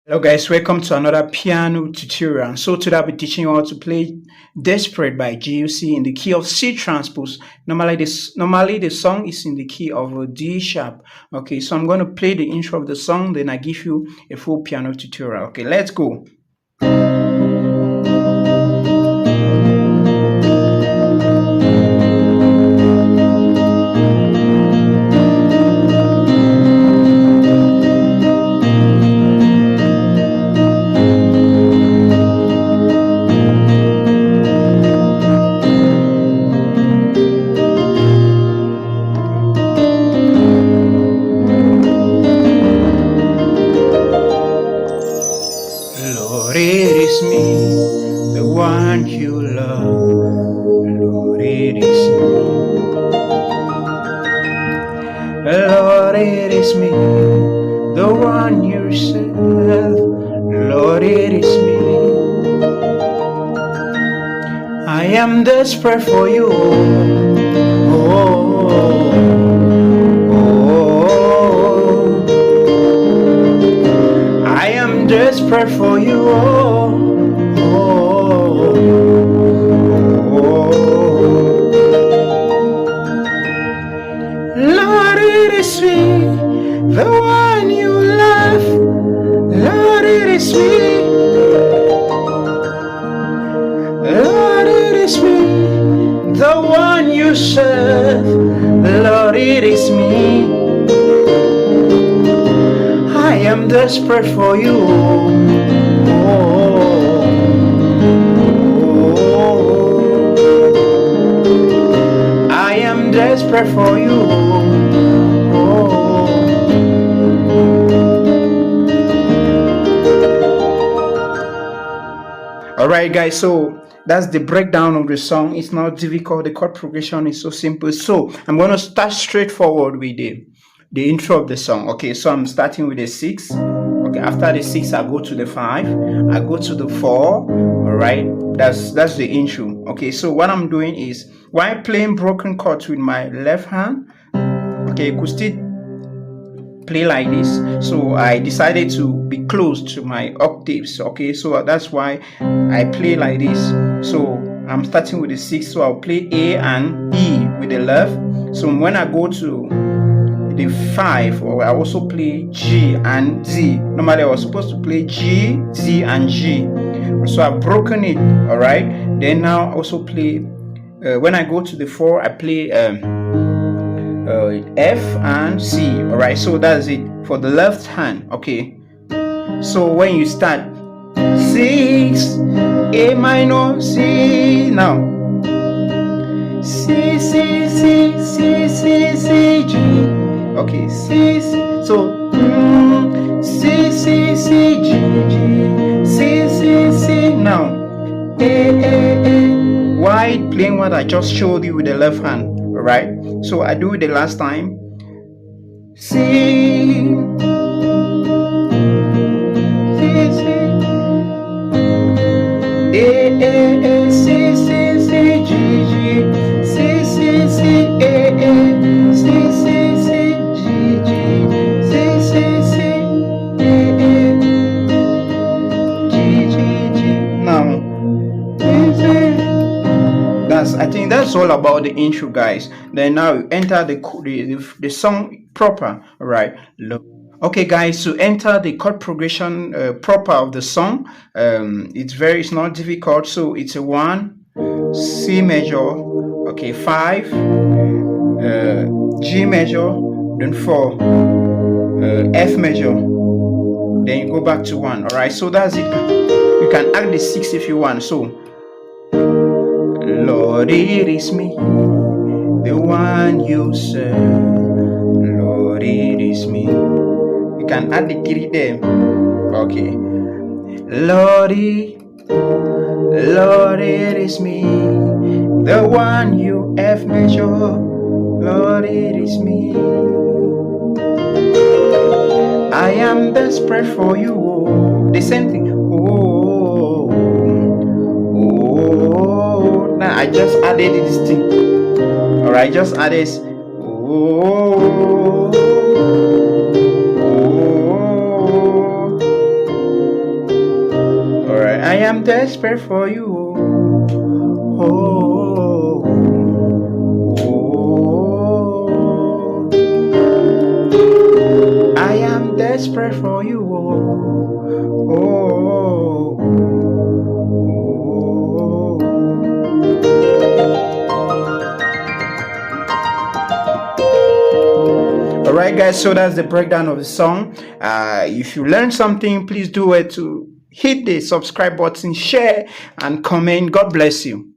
Hello guys, welcome to another piano tutorial. So today I'll be teaching you how to play Desperate by GUC in the key of C transpose. Normally the song is in the key of D sharp. Okay, so I'm going to play the intro of the song, then I give you a full piano tutorial. Okay, let's go. Lord, it is me, the one you love. Lord, it is me. Lord, it is me, the one you serve. Lord, it is me. I am desperate for you. Oh, oh, oh. I am desperate for you. Oh, oh, oh. Lord, it is me, the one you love. Lord, it is me. Lord, it is me, the one you serve. Lord, it is me. I am desperate for you. Oh, oh, oh. I am desperate for you. Oh. Alright guys, so that's the breakdown of the song. It's not difficult. The chord progression is so simple. So I'm going to start straightforward with the intro of the song. Okay, so I'm starting with a 6. Okay, after the 6 I go to the 5, I go to the 4. All right, that's the intro. Okay, so what I'm doing is, while playing broken chords with my left hand, okay, you could still play like this. So I decided to be close to my octaves. Okay, so that's why I play like this. So I'm starting with the 6, so I'll play A and E with the left. So when I go to the 5, or I also play G and Z. Normally I was supposed to play G, Z and G, so I've broken it. All right, then now I also play when I go to the 4, I play F and C. All right, so that's it for the left hand. Okay, so when you start 6 A minor C, now C C C C C C G. Okay, C, so C C C G G C C C. Now A. Why playing what I just showed you with the left hand? All right, so I do it the last time. C C C A C C C G G C C C A C C C G G C C C A G G G. Now I think that's all about the intro, guys. Then now you enter the song proper. All right, okay guys, to enter the chord progression proper of the song, it's not difficult. So it's a 1 C major, okay, 5 G major, then 4 F major, then you go back to 1. All right, so that's it. You can add the 6 if you want. So Lord, it is me, the one you serve. Lord, it is me. You can add the 3 there. Okay. Lord, it is me, the one you F major. Lord, it is me. I am desperate for you. Oh, the same thing. Oh, oh. Now I just added this thing. All right, just added. Oh, oh. am desperate for you. Oh, oh, oh. I am desperate for you. Oh, oh, oh. All right, guys. So that's the breakdown of the song. If you learned something, please do it to hit the subscribe button, share, and comment. God bless you.